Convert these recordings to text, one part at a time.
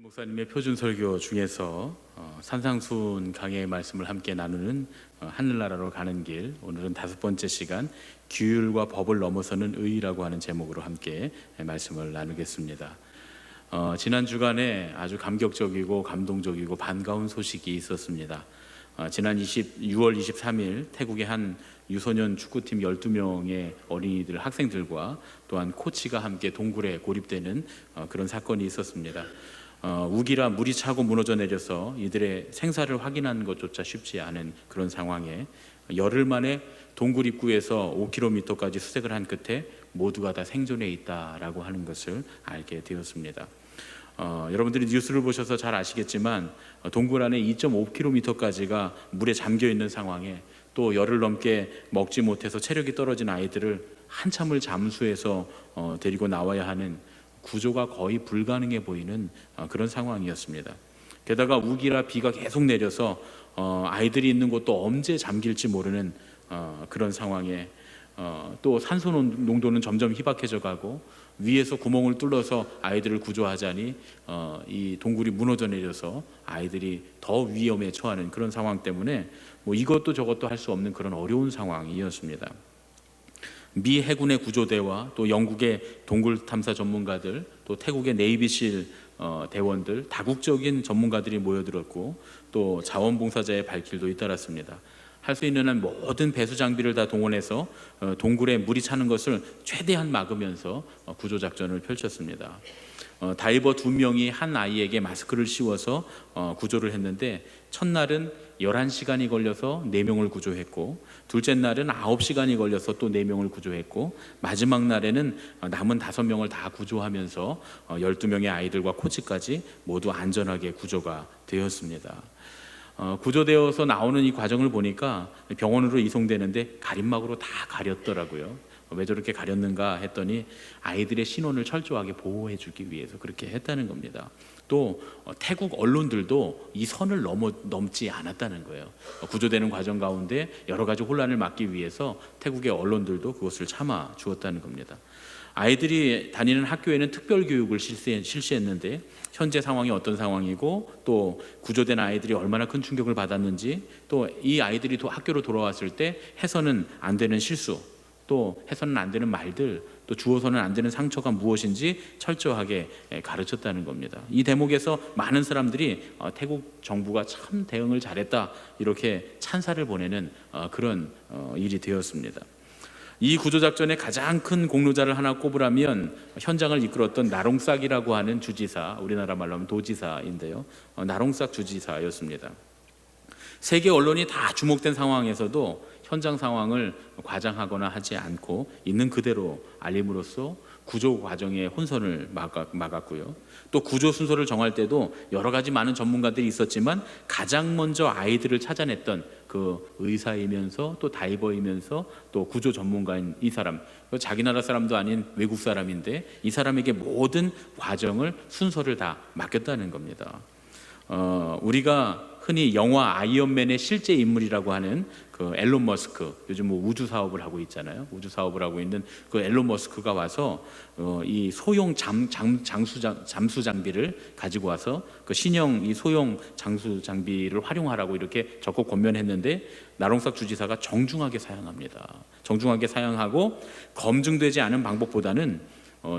목사님의 표준 설교 중에서 산상수훈 강해의 말씀을 함께 나누는 하늘나라로 가는 길, 오늘은 5번째 시간 규율과 법을 넘어서는 의라고 하는 제목으로 함께 말씀을 나누겠습니다. 지난 주간에 아주 감격적이고 감동적이고 반가운 소식이 있었습니다. 지난 6월 23일 태국의 한 유소년 축구팀 12명의 어린이들, 학생들과 또한 코치가 함께 동굴에 고립되는 그런 사건이 있었습니다. 우기라 물이 차고 무너져 내려서 이들의 생사를 확인하는 것조차 쉽지 않은 그런 상황에 열흘 만에 동굴 입구에서 5km까지 수색을 한 끝에 모두가 다 생존해 있다라고 하는 것을 알게 되었습니다. 여러분들이 뉴스를 보셔서 잘 아시겠지만 동굴 안에 2.5km까지가 물에 잠겨 있는 상황에 또 열흘 넘게 먹지 못해서 체력이 떨어진 아이들을 한참을 잠수해서 데리고 나와야 하는 구조가 거의 불가능해 보이는 그런 상황이었습니다. 게다가 우기라 비가 계속 내려서 아이들이 있는 곳도 언제 잠길지 모르는 그런 상황에 또 산소 농도는 점점 희박해져 가고 위에서 구멍을 뚫어서 아이들을 구조하자니 이 동굴이 무너져 내려서 아이들이 더 위험에 처하는 그런 상황 때문에 뭐 이것도 저것도 할 수 없는 그런 어려운 상황이었습니다. 미 해군의 구조대와 또 영국의 동굴 탐사 전문가들, 또 태국의 네이비실 대원들, 다국적인 전문가들이 모여들었고 또 자원봉사자의 발길도 잇따랐습니다. 할 수 있는 한 모든 배수 장비를 다 동원해서 동굴에 물이 차는 것을 최대한 막으면서 구조 작전을 펼쳤습니다. 다이버 2명이 한 아이에게 마스크를 씌워서 구조를 했는데 첫날은 11시간이 걸려서 4명을 구조했고 둘째 날은 9시간이 걸려서 또 4명을 구조했고 마지막 날에는 남은 5명을 다 구조하면서 12명의 아이들과 코치까지 모두 안전하게 구조가 되었습니다. 구조되어서 나오는 이 과정을 보니까 병원으로 이송되는데 가림막으로 다 가렸더라고요. 왜 저렇게 가렸는가 했더니 아이들의 신원을 철저하게 보호해 주기 위해서 그렇게 했다는 겁니다. 또 태국 언론들도 이 선을 넘지 않았다는 거예요. 구조되는 과정 가운데 여러 가지 혼란을 막기 위해서 태국의 언론들도 그것을 참아 주었다는 겁니다. 아이들이 다니는 학교에는 특별 교육을 실시했는데 현재 상황이 어떤 상황이고 또 구조된 아이들이 얼마나 큰 충격을 받았는지 또 이 아이들이 학교로 돌아왔을 때 해서는 안 되는 실수, 또 해서는 안 되는 말들, 또 주어서는 안 되는 상처가 무엇인지 철저하게 가르쳤다는 겁니다. 이 대목에서 많은 사람들이 태국 정부가 참 대응을 잘했다 이렇게 찬사를 보내는 그런 일이 되었습니다. 이 구조작전의 가장 큰 공로자를 하나 꼽으라면 현장을 이끌었던 나롱싹이라고 하는 주지사, 우리나라 말로 하면 도지사인데요, 나롱싹 주지사였습니다. 세계 언론이 다 주목된 상황에서도 현장 상황을 과장하거나 하지 않고 있는 그대로 알림으로써 구조 과정의 혼선을 막았고요. 또 구조 순서를 정할 때도 여러 가지 많은 전문가들이 있었지만 가장 먼저 아이들을 찾아냈던 그 의사이면서 또 다이버이면서 또 구조 전문가인 이 사람, 자기 나라 사람도 아닌 외국 사람인데 이 사람에게 모든 과정을 순서를 다 맡겼다는 겁니다. 우리가 흔히 영화 아이언맨의 실제 인물이라고 하는 그 앨런 머스크, 요즘 뭐 우주 사업을 하고 있잖아요. 우주 사업을 하고 있는 그 앨런 머스크가 와서 이 소형 잠수 장비를 가지고 와서 그 신형 이 소형 잠수 장비를 활용하라고 이렇게 적극 권면했는데 나롱싹 주지사가 정중하게 사용합니다. 정중하게 사용하고 검증되지 않은 방법보다는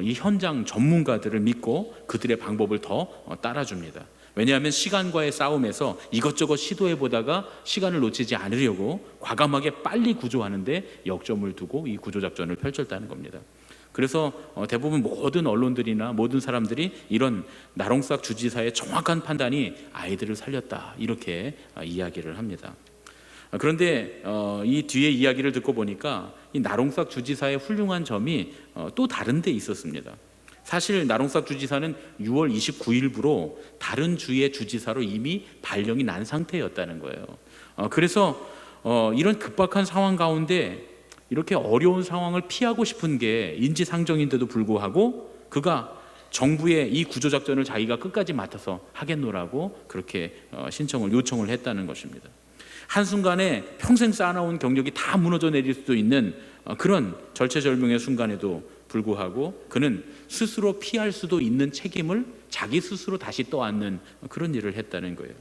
이 현장 전문가들을 믿고 그들의 방법을 더 따라줍니다. 왜냐하면 시간과의 싸움에서 이것저것 시도해보다가 시간을 놓치지 않으려고 과감하게 빨리 구조하는데 역점을 두고 이 구조작전을 펼쳤다는 겁니다. 그래서 대부분 모든 언론들이나 모든 사람들이 이런 나롱싹 주지사의 정확한 판단이 아이들을 살렸다 이렇게 이야기를 합니다. 그런데 이 뒤에 이야기를 듣고 보니까 이 나롱싹 주지사의 훌륭한 점이 또 다른 데 있었습니다. 사실 나롱싹 주지사는 6월 29일부로 다른 주의 주지사로 이미 발령이 난 상태였다는 거예요. 그래서 이런 급박한 상황 가운데 이렇게 어려운 상황을 피하고 싶은 게 인지상정인데도 불구하고 그가 정부의 이 구조작전을 자기가 끝까지 맡아서 하겠노라고 그렇게 요청을 했다는 것입니다. 한순간에 평생 쌓아놓은 경력이 다 무너져 내릴 수도 있는 그런 절체절명의 순간에도 불구하고 그는 스스로 피할 수도 있는 책임을 자기 스스로 다시 떠안는 그런 일을 했다는 거예요.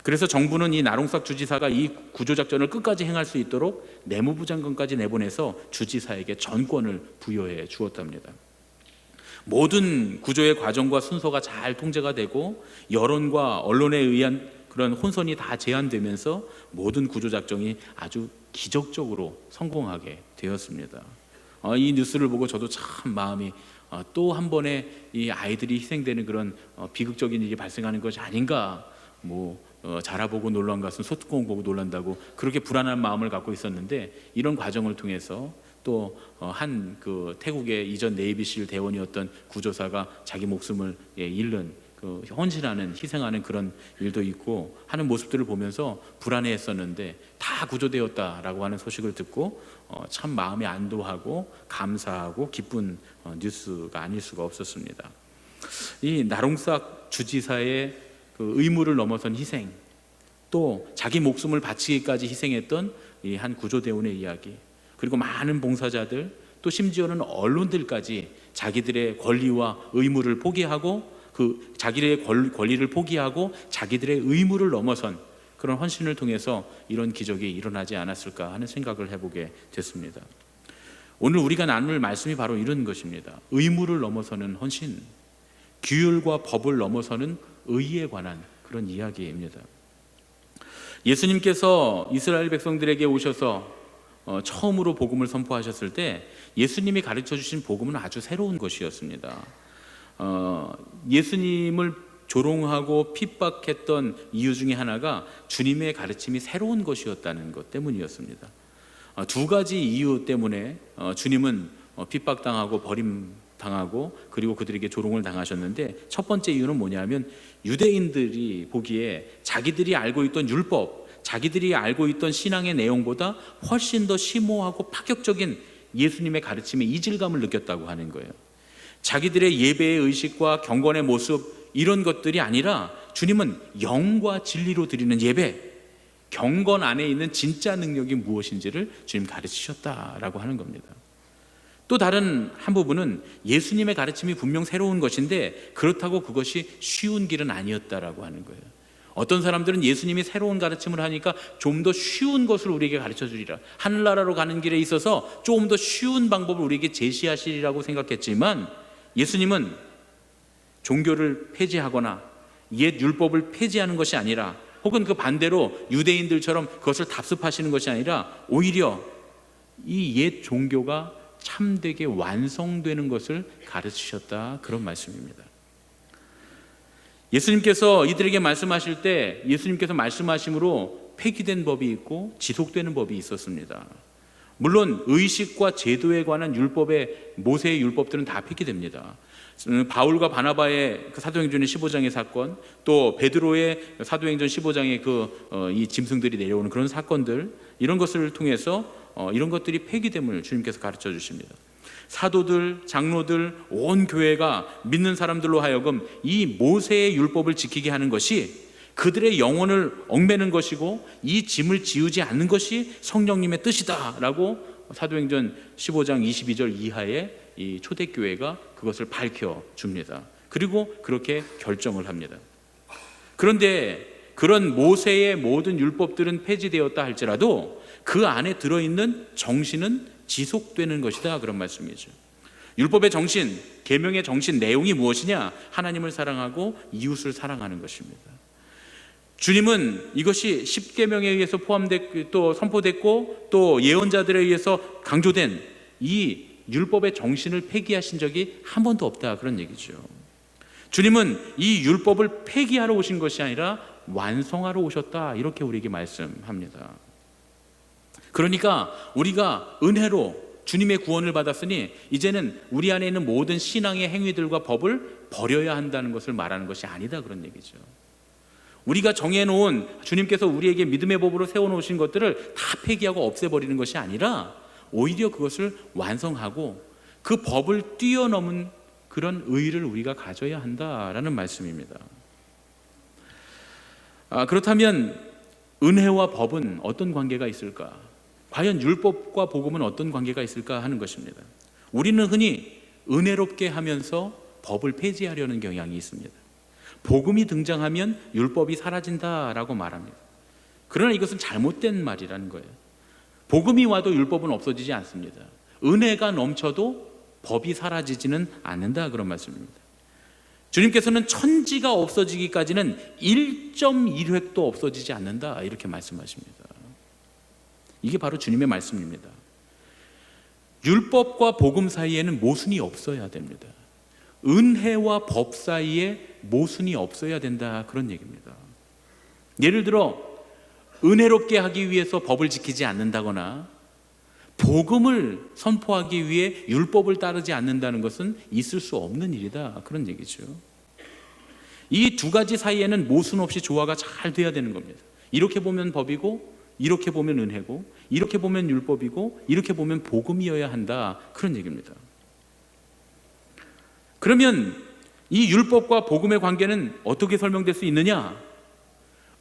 그래서 정부는 이 나롱싹 주지사가 이 구조작전을 끝까지 행할 수 있도록 내무부 장관까지 내보내서 주지사에게 전권을 부여해 주었답니다. 모든 구조의 과정과 순서가 잘 통제가 되고 여론과 언론에 의한 그런 혼선이 다 제한되면서 모든 구조작전이 아주 기적적으로 성공하게 되었습니다. 이 뉴스를 보고 저도 참 마음이 또 한 번에 이 아이들이 희생되는 그런 비극적인 일이 발생하는 것이 아닌가, 자라보고 놀란 것은 소뚜껑 보고 놀란다고 그렇게 불안한 마음을 갖고 있었는데, 이런 과정을 통해서 또 한 그 태국의 이전 네이비실 대원이었던 구조사가 자기 목숨을 잃는 그 헌신하는, 희생하는 그런 일도 있고 하는 모습들을 보면서 불안해했었는데 다 구조되었다라고 하는 소식을 듣고 참 마음이 안도하고 감사하고 기쁜 뉴스가 아닐 수가 없었습니다. 이 나롱싹 주지사의 그 의무를 넘어선 희생, 또 자기 목숨을 바치기까지 희생했던 이 한 구조대원의 이야기, 그리고 많은 봉사자들, 또 심지어는 언론들까지 자기들의 권리와 의무를 포기하고 그 자기의 권리를 포기하고 자기들의 의무를 넘어선 그런 헌신을 통해서 이런 기적이 일어나지 않았을까 하는 생각을 해보게 됐습니다. 오늘 우리가 나눌 말씀이 바로 이런 것입니다. 의무를 넘어서는 헌신, 규율과 법을 넘어서는 의에 관한 그런 이야기입니다. 예수님께서 이스라엘 백성들에게 오셔서 처음으로 복음을 선포하셨을 때 예수님이 가르쳐 주신 복음은 아주 새로운 것이었습니다. 예수님을 조롱하고 핍박했던 이유 중에 하나가 주님의 가르침이 새로운 것이었다는 것 때문이었습니다. 두 가지 이유 때문에 주님은 핍박당하고 버림당하고 그리고 그들에게 조롱을 당하셨는데, 첫 번째 이유는 뭐냐면 유대인들이 보기에 자기들이 알고 있던 율법, 자기들이 알고 있던 신앙의 내용보다 훨씬 더 심오하고 파격적인 예수님의 가르침의 이질감을 느꼈다고 하는 거예요. 자기들의 예배의 의식과 경건의 모습, 이런 것들이 아니라 주님은 영과 진리로 드리는 예배, 경건 안에 있는 진짜 능력이 무엇인지를 주님 가르치셨다라고 하는 겁니다. 또 다른 한 부분은 예수님의 가르침이 분명 새로운 것인데 그렇다고 그것이 쉬운 길은 아니었다라고 하는 거예요. 어떤 사람들은 예수님이 새로운 가르침을 하니까 좀 더 쉬운 것을 우리에게 가르쳐 주리라, 하늘나라로 가는 길에 있어서 좀 더 쉬운 방법을 우리에게 제시하시리라고 생각했지만, 예수님은 종교를 폐지하거나 옛 율법을 폐지하는 것이 아니라, 혹은 그 반대로 유대인들처럼 그것을 답습하시는 것이 아니라 오히려 이 옛 종교가 참되게 완성되는 것을 가르치셨다, 그런 말씀입니다. 예수님께서 이들에게 말씀하실 때 예수님께서 말씀하심으로 폐기된 법이 있고 지속되는 법이 있었습니다. 물론 의식과 제도에 관한 율법의 모세의 율법들은 다 폐기됩니다. 바울과 바나바의 그 사도행전 15장의 사건, 또 베드로의 사도행전 15장의 이 짐승들이 내려오는 그런 사건들, 이런 것을 통해서 이런 것들이 폐기됨을 주님께서 가르쳐 주십니다. 사도들, 장로들, 온 교회가 믿는 사람들로 하여금 이 모세의 율법을 지키게 하는 것이 그들의 영혼을 얽매는 것이고 이 짐을 지우지 않는 것이 성령님의 뜻이다라고 사도행전 15장 22절 이하의 이 초대교회가 그것을 밝혀줍니다. 그리고 그렇게 결정을 합니다. 그런데 그런 모세의 모든 율법들은 폐지되었다 할지라도 그 안에 들어있는 정신은 지속되는 것이다, 그런 말씀이죠. 율법의 정신, 계명의 정신, 내용이 무엇이냐? 하나님을 사랑하고 이웃을 사랑하는 것입니다. 주님은 이것이 십계명에 의해서 포함됐고 또 선포됐고 또 예언자들에 의해서 강조된 이 율법의 정신을 폐기하신 적이 한 번도 없다, 그런 얘기죠. 주님은 이 율법을 폐기하러 오신 것이 아니라 완성하러 오셨다, 이렇게 우리에게 말씀합니다. 그러니까 우리가 은혜로 주님의 구원을 받았으니 이제는 우리 안에 있는 모든 신앙의 행위들과 법을 버려야 한다는 것을 말하는 것이 아니다, 그런 얘기죠. 우리가 정해놓은, 주님께서 우리에게 믿음의 법으로 세워놓으신 것들을 다 폐기하고 없애버리는 것이 아니라 오히려 그것을 완성하고 그 법을 뛰어넘은 그런 의의를 우리가 가져야 한다라는 말씀입니다. 그렇다면 은혜와 법은 어떤 관계가 있을까? 과연 율법과 복음은 어떤 관계가 있을까 하는 것입니다. 우리는 흔히 은혜롭게 하면서 법을 폐지하려는 경향이 있습니다. 복음이 등장하면 율법이 사라진다라고 말합니다. 그러나 이것은 잘못된 말이라는 거예요. 복음이 와도 율법은 없어지지 않습니다. 은혜가 넘쳐도 법이 사라지지는 않는다, 그런 말씀입니다. 주님께서는 천지가 없어지기까지는 1.1획도 없어지지 않는다, 이렇게 말씀하십니다. 이게 바로 주님의 말씀입니다. 율법과 복음 사이에는 모순이 없어야 됩니다. 은혜와 법 사이에 모순이 없어야 된다, 그런 얘기입니다. 예를 들어 은혜롭게 하기 위해서 법을 지키지 않는다거나 복음을 선포하기 위해 율법을 따르지 않는다는 것은 있을 수 없는 일이다, 그런 얘기죠. 이 두 가지 사이에는 모순 없이 조화가 잘 돼야 되는 겁니다. 이렇게 보면 법이고, 이렇게 보면 은혜고, 이렇게 보면 율법이고, 이렇게 보면 복음이어야 한다, 그런 얘기입니다. 그러면 이 율법과 복음의 관계는 어떻게 설명될 수 있느냐?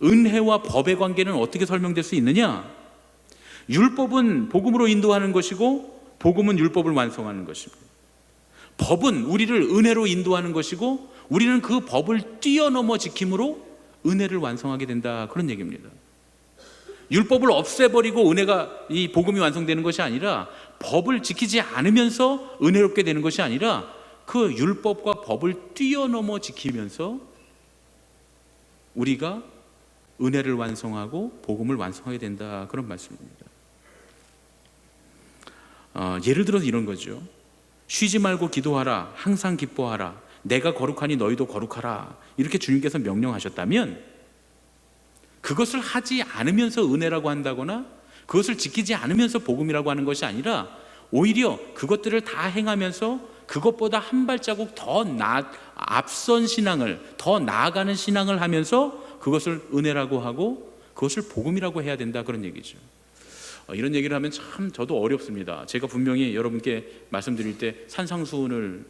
은혜와 법의 관계는 어떻게 설명될 수 있느냐? 율법은 복음으로 인도하는 것이고 복음은 율법을 완성하는 것입니다. 법은 우리를 은혜로 인도하는 것이고 우리는 그 법을 뛰어넘어 지킴으로 은혜를 완성하게 된다, 그런 얘기입니다. 율법을 없애버리고 은혜가, 이 복음이 완성되는 것이 아니라 법을 지키지 않으면서 은혜롭게 되는 것이 아니라 그 율법과 법을 뛰어넘어 지키면서 우리가 은혜를 완성하고 복음을 완성하게 된다, 그런 말씀입니다. 예를 들어서 이런 거죠. 쉬지 말고 기도하라, 항상 기뻐하라, 내가 거룩하니 너희도 거룩하라, 이렇게 주님께서 명령하셨다면 그것을 하지 않으면서 은혜라고 한다거나 그것을 지키지 않으면서 복음이라고 하는 것이 아니라 오히려 그것들을 다 행하면서 그것보다 한 발자국 더 앞선 신앙을, 더 나아가는 신앙을 하면서 그것을 은혜라고 하고 그것을 복음이라고 해야 된다, 그런 얘기죠. 이런 얘기를 하면 참 저도 어렵습니다. 제가 분명히 여러분께 말씀드릴 때 산상수훈을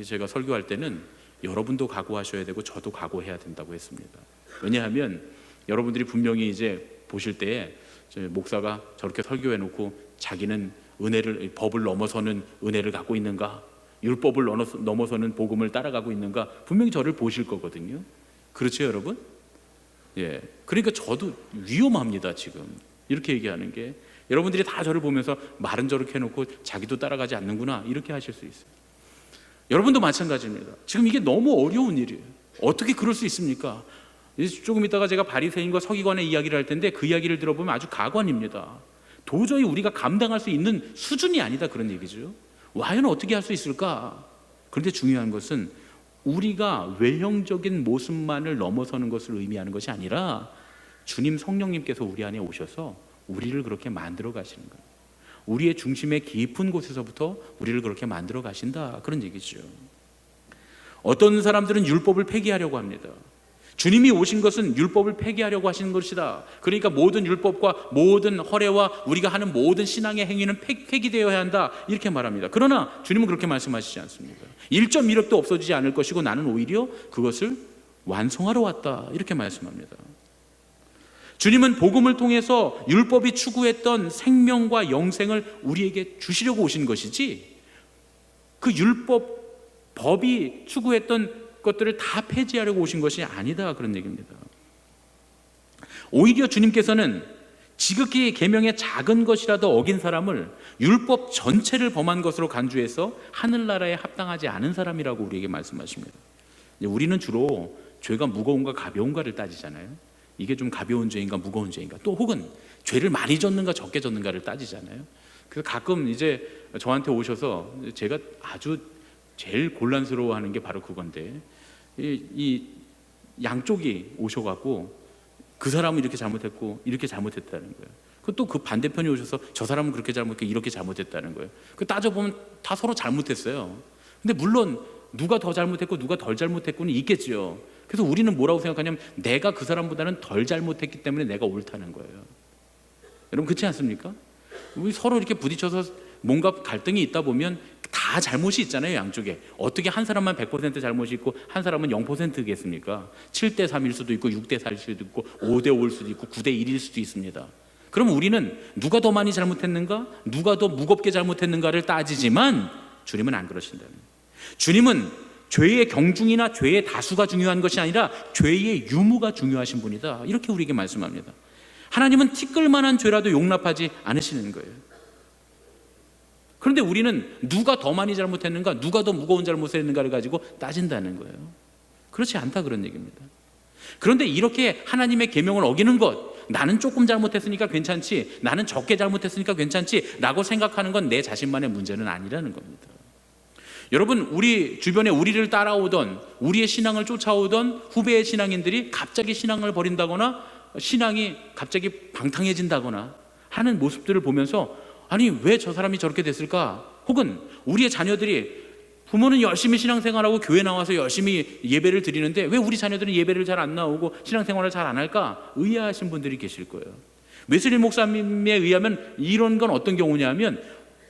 제가 설교할 때는 여러분도 각오하셔야 되고 저도 각오해야 된다고 했습니다. 왜냐하면 여러분들이 분명히 이제 보실 때에 목사가 저렇게 설교해 놓고 자기는 은혜를, 법을 넘어서는 은혜를 갖고 있는가, 율법을 넘어서는 복음을 따라가고 있는가, 분명히 저를 보실 거거든요. 그렇죠, 여러분? 예. 그러니까 저도 위험합니다, 지금. 이렇게 얘기하는 게. 여러분들이 다 저를 보면서 말은 저렇게 해놓고 자기도 따라가지 않는구나, 이렇게 하실 수 있어요. 여러분도 마찬가지입니다. 지금 이게 너무 어려운 일이에요. 어떻게 그럴 수 있습니까? 조금 있다가 제가 바리새인과 서기관의 이야기를 할 텐데 그 이야기를 들어보면 아주 가관입니다. 도저히 우리가 감당할 수 있는 수준이 아니다, 그런 얘기죠. 과연 어떻게 할 수 있을까? 그런데 중요한 것은 우리가 외형적인 모습만을 넘어서는 것을 의미하는 것이 아니라 주님 성령님께서 우리 안에 오셔서 우리를 그렇게 만들어 가시는 거예요. 우리의 중심의 깊은 곳에서부터 우리를 그렇게 만들어 가신다, 그런 얘기죠. 어떤 사람들은 율법을 폐기하려고 합니다. 주님이 오신 것은 율법을 폐기하려고 하시는 것이다. 그러니까 모든 율법과 모든 허례와 우리가 하는 모든 신앙의 행위는 폐기되어야 한다, 이렇게 말합니다. 그러나 주님은 그렇게 말씀하시지 않습니다. 1.1획도 없어지지 않을 것이고 나는 오히려 그것을 완성하러 왔다, 이렇게 말씀합니다. 주님은 복음을 통해서 율법이 추구했던 생명과 영생을 우리에게 주시려고 오신 것이지 그 율법, 법이 추구했던 것들을 다 폐지하려고 오신 것이 아니다, 그런 얘기입니다. 오히려 주님께서는 지극히 계명의 작은 것이라도 어긴 사람을 율법 전체를 범한 것으로 간주해서 하늘나라에 합당하지 않은 사람이라고 우리에게 말씀하십니다. 우리는 주로 죄가 무거운가 가벼운가를 따지잖아요. 이게 좀 가벼운 죄인가 무거운 죄인가, 또 혹은 죄를 많이 졌는가 적게 졌는가를 따지잖아요. 그래서 가끔 이제 저한테 오셔서 제가 아주 제일 곤란스러워하는 게 바로 그건데, 이 양쪽이 오셔갖고 그 사람은 이렇게 잘못했고 이렇게 잘못했다는 거예요. 또 그 반대편이 오셔서 저 사람은 그렇게 잘못했고 이렇게 잘못했다는 거예요. 그 따져보면 다 서로 잘못했어요. 근데 물론 누가 더 잘못했고 누가 덜 잘못했고는 있겠지요. 그래서 우리는 뭐라고 생각하냐면 내가 그 사람보다는 덜 잘못했기 때문에 내가 옳다는 거예요. 여러분 그렇지 않습니까? 우리 서로 이렇게 부딪혀서 뭔가 갈등이 있다 보면 다 잘못이 있잖아요, 양쪽에. 어떻게 한 사람만 100% 잘못이 있고 한 사람은 0%겠습니까? 7대 3일 수도 있고 6대 4일 수도 있고 5대 5일 수도 있고 9대 1일 수도 있습니다. 그럼 우리는 누가 더 많이 잘못했는가, 누가 더 무겁게 잘못했는가를 따지지만 주님은 안 그러신다는 거예요. 주님은 죄의 경중이나 죄의 다수가 중요한 것이 아니라 죄의 유무가 중요하신 분이다. 이렇게 우리에게 말씀합니다. 하나님은 티끌만한 죄라도 용납하지 않으시는 거예요. 그런데 우리는 누가 더 많이 잘못했는가, 누가 더 무거운 잘못을 했는가를 가지고 따진다는 거예요. 그렇지 않다 그런 얘기입니다. 그런데 이렇게 하나님의 계명을 어기는 것, 나는 조금 잘못했으니까 괜찮지, 나는 적게 잘못했으니까 괜찮지 라고 생각하는 건 내 자신만의 문제는 아니라는 겁니다. 여러분, 우리 주변에 우리를 따라오던, 우리의 신앙을 쫓아오던 후배의 신앙인들이 갑자기 신앙을 버린다거나 신앙이 갑자기 방탕해진다거나 하는 모습들을 보면서 아니 왜 저 사람이 저렇게 됐을까? 혹은 우리의 자녀들이 부모는 열심히 신앙생활하고 교회 나와서 열심히 예배를 드리는데 왜 우리 자녀들은 예배를 잘 안 나오고 신앙생활을 잘 안 할까? 의아하신 분들이 계실 거예요. 웨슬리 목사님에 의하면 이런 건 어떤 경우냐면,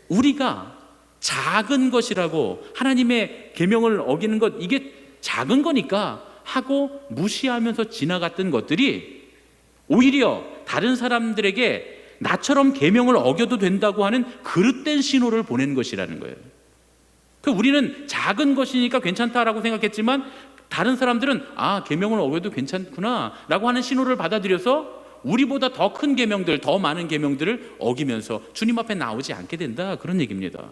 우리가 작은 것이라고 하나님의 계명을 어기는 것, 이게 작은 거니까 하고 무시하면서 지나갔던 것들이 오히려 다른 사람들에게 나처럼 계명을 어겨도 된다고 하는 그릇된 신호를 보낸 것이라는 거예요. 우리는 작은 것이니까 괜찮다라고 생각했지만 다른 사람들은 아, 계명을 어겨도 괜찮구나 라고 하는 신호를 받아들여서 우리보다 더 큰 계명들, 더 많은 계명들을 어기면서 주님 앞에 나오지 않게 된다, 그런 얘기입니다.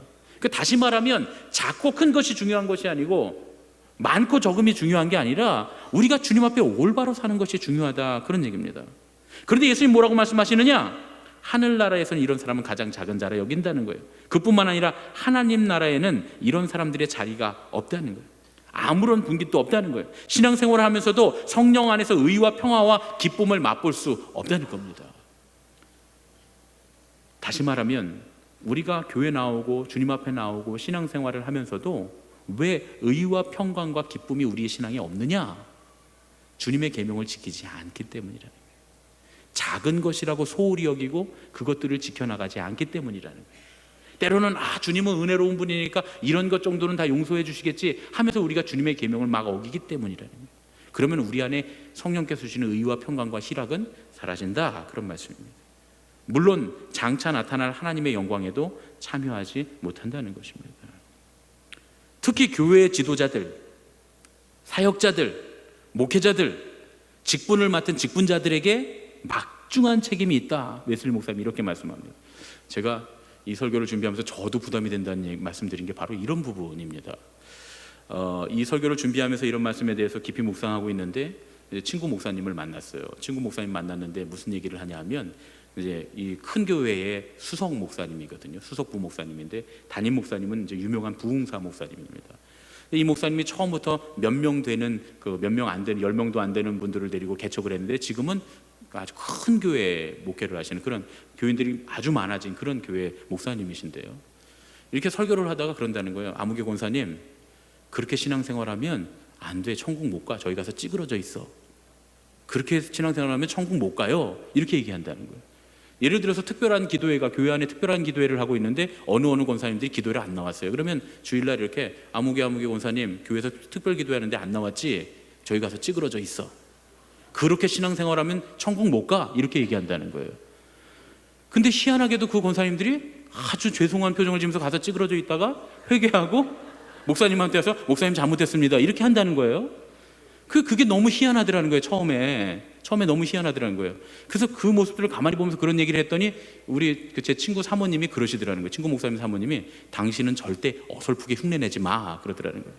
다시 말하면 작고 큰 것이 중요한 것이 아니고 많고 적음이 중요한 게 아니라 우리가 주님 앞에 올바로 사는 것이 중요하다, 그런 얘기입니다. 그런데 예수님 뭐라고 말씀하시느냐? 하늘나라에서는 이런 사람은 가장 작은 자라 여긴다는 거예요. 그뿐만 아니라 하나님 나라에는 이런 사람들의 자리가 없다는 거예요. 아무런 분깃도 없다는 거예요. 신앙생활을 하면서도 성령 안에서 의와 평화와 기쁨을 맛볼 수 없다는 겁니다. 다시 말하면 우리가 교회 나오고 주님 앞에 나오고 신앙생활을 하면서도 왜 의와 평강과 기쁨이 우리의 신앙에 없느냐? 주님의 계명을 지키지 않기 때문이라는 거예요. 작은 것이라고 소홀히 여기고 그것들을 지켜나가지 않기 때문이라는 거예요. 때로는 주님은 은혜로운 분이니까 이런 것 정도는 다 용서해 주시겠지 하면서 우리가 주님의 계명을 막 어기기 때문이라는 거예요. 그러면 우리 안에 성령께서 주시는 의와 평강과 희락은 사라진다, 그런 말씀입니다. 물론 장차 나타날 하나님의 영광에도 참여하지 못한다는 것입니다. 특히 교회의 지도자들, 사역자들, 목회자들, 직분을 맡은 직분자들에게 막중한 책임이 있다, 웨슬리 목사님이 이렇게 말씀합니다. 제가 이 설교를 준비하면서 저도 부담이 된다는 말씀드린 게 바로 이런 부분입니다. 이 설교를 준비하면서 이런 말씀에 대해서 깊이 묵상하고 있는데 친구 목사님을 만났어요. 친구 목사님 만났는데 무슨 얘기를 하냐면, 이제 이 큰 교회의 수석 목사님이거든요. 수석부 목사님인데 담임 목사님은 이제 유명한 부흥사 목사님입니다. 이 목사님이 처음부터 몇 명 되는, 몇 명 안 되는, 10명도 안 되는 분들을 데리고 개척을 했는데 지금은 아주 큰 교회 목회를 하시는 그런 교인들이 아주 많아진 그런 교회 목사님이신데요. 이렇게 설교를 하다가 그런다는 거예요. 아무개 권사님, 그렇게 신앙생활하면 안 돼, 천국 못 가. 저희 가서 찌그러져 있어. 그렇게 신앙생활하면 천국 못 가요. 이렇게 얘기한다는 거예요. 예를 들어서 특별한 기도회가, 교회 안에 특별한 기도회를 하고 있는데 어느 권사님들이 기도회를 안 나왔어요. 그러면 주일날 이렇게 아무개 권사님, 교회에서 특별 기도회 하는데 안 나왔지? 저희 가서 찌그러져 있어. 그렇게 신앙생활하면 천국 못 가, 이렇게 얘기한다는 거예요. 근데 희한하게도 그 권사님들이 아주 죄송한 표정을 지으면서 가서 찌그러져 있다가 회개하고 목사님한테 와서 목사님 잘못했습니다, 이렇게 한다는 거예요. 그게 너무 희한하더라는 거예요. 처음에 너무 희한하더라는 거예요. 그래서 그 모습들을 가만히 보면서 그런 얘기를 했더니 우리 제 친구 사모님이 그러시더라는 거예요. 친구 목사님 사모님이 당신은 절대 어설프게 흉내내지 마, 그러더라는 거예요.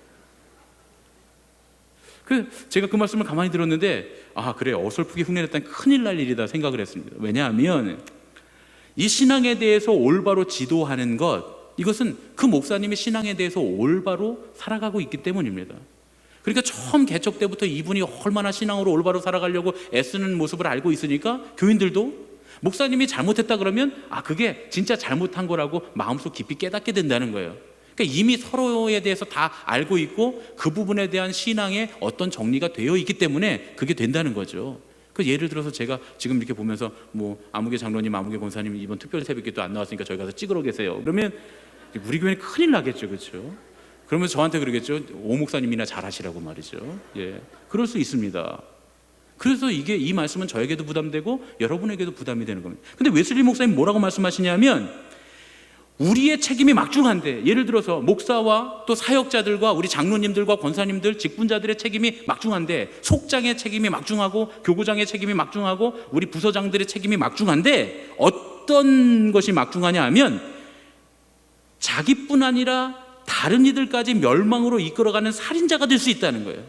제가 그 말씀을 가만히 들었는데 그래, 어설프게 흉내냈다니 큰일 날 일이다 생각을 했습니다. 왜냐하면 이 신앙에 대해서 올바로 지도하는 것, 이것은 그 목사님이 신앙에 대해서 올바로 살아가고 있기 때문입니다. 그러니까 처음 개척 때부터 이분이 얼마나 신앙으로 올바로 살아가려고 애쓰는 모습을 알고 있으니까 교인들도 목사님이 잘못했다 그러면 그게 진짜 잘못한 거라고 마음속 깊이 깨닫게 된다는 거예요. 그러니까 이미 서로에 대해서 다 알고 있고 그 부분에 대한 신앙에 어떤 정리가 되어 있기 때문에 그게 된다는 거죠. 예를 들어서 제가 지금 이렇게 보면서 아무개 장로님, 아무개 권사님 이번 특별 새벽기도 안 나왔으니까 저희 가서 찍으러 계세요. 그러면 우리 교회는 큰일 나겠죠, 그렇죠? 그러면 저한테 그러겠죠. 오 목사님이나 잘하시라고 말이죠. 예, 그럴 수 있습니다. 그래서 이 말씀은 저에게도 부담되고 여러분에게도 부담이 되는 겁니다. 근데 웨슬리 목사님 뭐라고 말씀하시냐면, 우리의 책임이 막중한데, 예를 들어서 목사와 또 사역자들과 우리 장로님들과 권사님들, 직분자들의 책임이 막중한데, 속장의 책임이 막중하고 교구장의 책임이 막중하고 우리 부서장들의 책임이 막중한데, 어떤 것이 막중하냐 하면 자기뿐 아니라 다른 이들까지 멸망으로 이끌어가는 살인자가 될 수 있다는 거예요.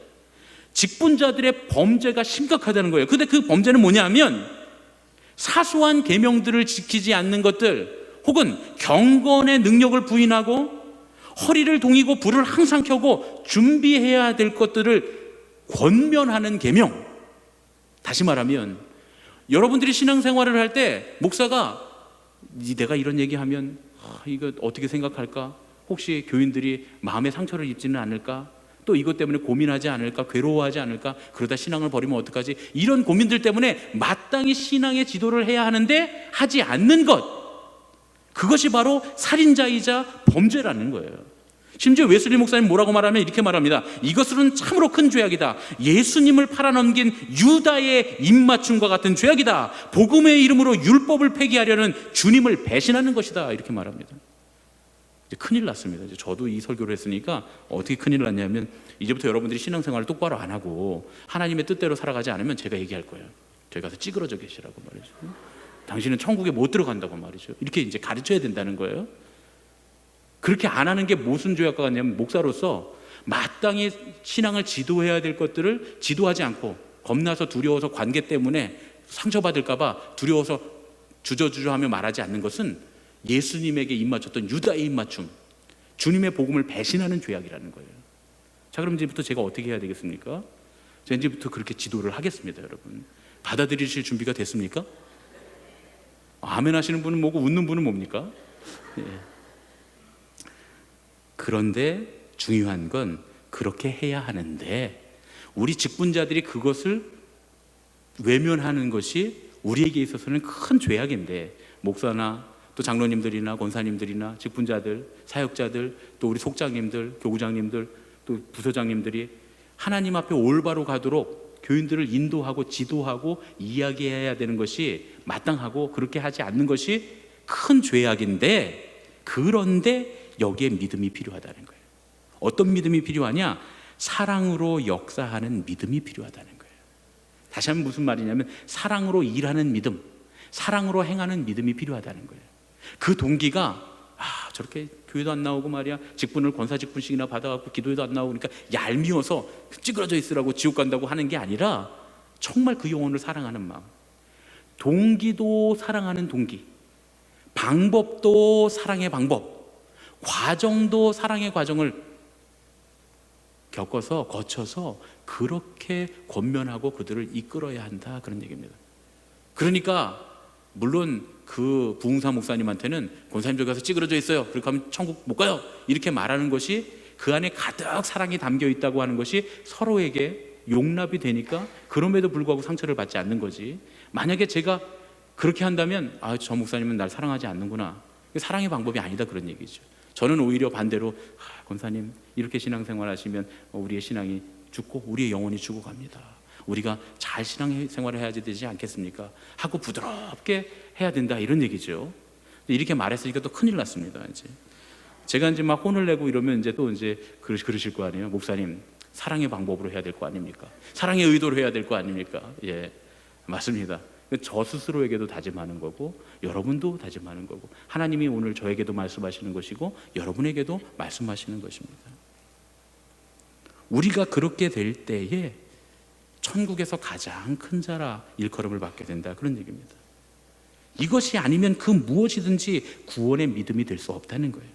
직분자들의 범죄가 심각하다는 거예요. 근데 그 범죄는 뭐냐 하면 사소한 계명들을 지키지 않는 것들, 혹은 경건의 능력을 부인하고 허리를 동이고 불을 항상 켜고 준비해야 될 것들을 권면하는 계명. 다시 말하면 여러분들이 신앙생활을 할 때 목사가 내가 이런 얘기하면 이거 어떻게 생각할까? 혹시 교인들이 마음의 상처를 입지는 않을까? 또 이것 때문에 고민하지 않을까? 괴로워하지 않을까? 그러다 신앙을 버리면 어떡하지? 이런 고민들 때문에 마땅히 신앙의 지도를 해야 하는데 하지 않는 것, 그것이 바로 살인자이자 범죄라는 거예요. 심지어 웨슬리 목사님 뭐라고 말하면 이렇게 말합니다. 이것은 참으로 큰 죄악이다. 예수님을 팔아넘긴 유다의 입맞춤과 같은 죄악이다. 복음의 이름으로 율법을 폐기하려는 주님을 배신하는 것이다. 이렇게 말합니다. 이제 큰일 났습니다. 이제 저도 이 설교를 했으니까 어떻게 큰일 났냐면, 이제부터 여러분들이 신앙생활을 똑바로 안 하고 하나님의 뜻대로 살아가지 않으면 제가 얘기할 거예요. 저희 가서 찌그러져 계시라고 말이죠. 당신은 천국에 못 들어간다고 말이죠. 이렇게 이제 가르쳐야 된다는 거예요. 그렇게 안 하는 게 무슨 죄악과 같냐면, 목사로서 마땅히 신앙을 지도해야 될 것들을 지도하지 않고 겁나서 두려워서 관계 때문에 상처받을까 봐 두려워서 주저주저하며 말하지 않는 것은 예수님에게 입맞췄던 유다의 입맞춤, 주님의 복음을 배신하는 죄악이라는 거예요. 자, 그럼 이제부터 제가 어떻게 해야 되겠습니까? 제가 이제부터 그렇게 지도를 하겠습니다. 여러분, 받아들이실 준비가 됐습니까? 아멘 하시는 분은 뭐고 웃는 분은 뭡니까? 예. 그런데 중요한 건 그렇게 해야 하는데, 우리 직분자들이 그것을 외면하는 것이 우리에게 있어서는 큰 죄악인데, 목사나 또 장로님들이나 권사님들이나 직분자들, 사역자들, 또 우리 속장님들, 교구장님들, 또 부서장님들이 하나님 앞에 올바로 가도록 교인들을 인도하고 지도하고 이야기해야 되는 것이 마땅하고, 그렇게 하지 않는 것이 큰 죄악인데, 그런데 여기에 믿음이 필요하다는 거예요. 어떤 믿음이 필요하냐? 사랑으로 역사하는 믿음이 필요하다는 거예요. 다시 한번 무슨 말이냐면, 사랑으로 일하는 믿음, 사랑으로 행하는 믿음이 필요하다는 거예요. 그 동기가 저렇게 교회도 안 나오고 말이야, 직분을 권사 직분씩이나 받아갖고 기도회도 안 나오고 그러니까 얄미워서 찌그러져 있으라고 지옥 간다고 하는 게 아니라, 정말 그 영혼을 사랑하는 마음, 동기도 사랑하는 동기, 방법도 사랑의 방법, 과정도 사랑의 과정을 거쳐서 그렇게 권면하고 그들을 이끌어야 한다, 그런 얘기입니다. 그러니까 물론 그 부흥사 목사님한테는 권사님 저기 가서 찌그러져 있어요, 그렇게 하면 천국 못 가요, 이렇게 말하는 것이 그 안에 가득 사랑이 담겨 있다고 하는 것이 서로에게 용납이 되니까 그럼에도 불구하고 상처를 받지 않는 거지. 만약에 제가 그렇게 한다면 저 목사님은 날 사랑하지 않는구나, 사랑의 방법이 아니다, 그런 얘기죠. 저는 오히려 반대로 권사님 이렇게 신앙생활 하시면 우리의 신앙이 죽고 우리의 영혼이 죽어갑니다, 우리가 잘 신앙생활을 해야 되지 않겠습니까? 하고 부드럽게 해야 된다, 이런 얘기죠. 이렇게 말했으니까 또 큰일 났습니다. 이제 제가 이제 막 혼을 내고 이러면 이제 또 이제 그러실 거 아니에요. 목사님, 사랑의 방법으로 해야 될 거 아닙니까? 사랑의 의도로 해야 될 거 아닙니까? 예, 맞습니다. 저 스스로에게도 다짐하는 거고, 여러분도 다짐하는 거고, 하나님이 오늘 저에게도 말씀하시는 것이고 여러분에게도 말씀하시는 것입니다. 우리가 그렇게 될 때에 천국에서 가장 큰 자라 일컬음을 받게 된다, 그런 얘기입니다. 이것이 아니면 그 무엇이든지 구원의 믿음이 될 수 없다는 거예요.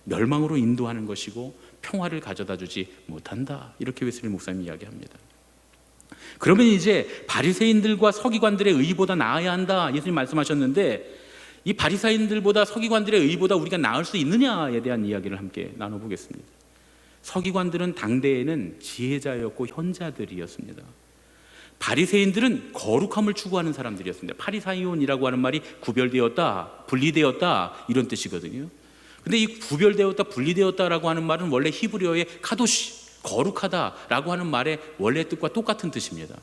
멸망으로 인도하는 것이고 평화를 가져다 주지 못한다, 이렇게 웨슬리 목사님이 이야기합니다. 그러면 이제 바리새인들과 서기관들의 의보다 나아야 한다, 예수님 말씀하셨는데, 이 바리새인들보다 서기관들의 의보다 우리가 나을 수 있느냐에 대한 이야기를 함께 나눠보겠습니다. 서기관들은 당대에는 지혜자였고 현자들이었습니다. 바리새인들은 거룩함을 추구하는 사람들이었습니다. 파리사이온이라고 하는 말이 구별되었다, 분리되었다, 이런 뜻이거든요. 근데 이 구별되었다, 분리되었다라고 하는 말은 원래 히브리어의 카도시, 거룩하다라고 하는 말의 원래 뜻과 똑같은 뜻입니다.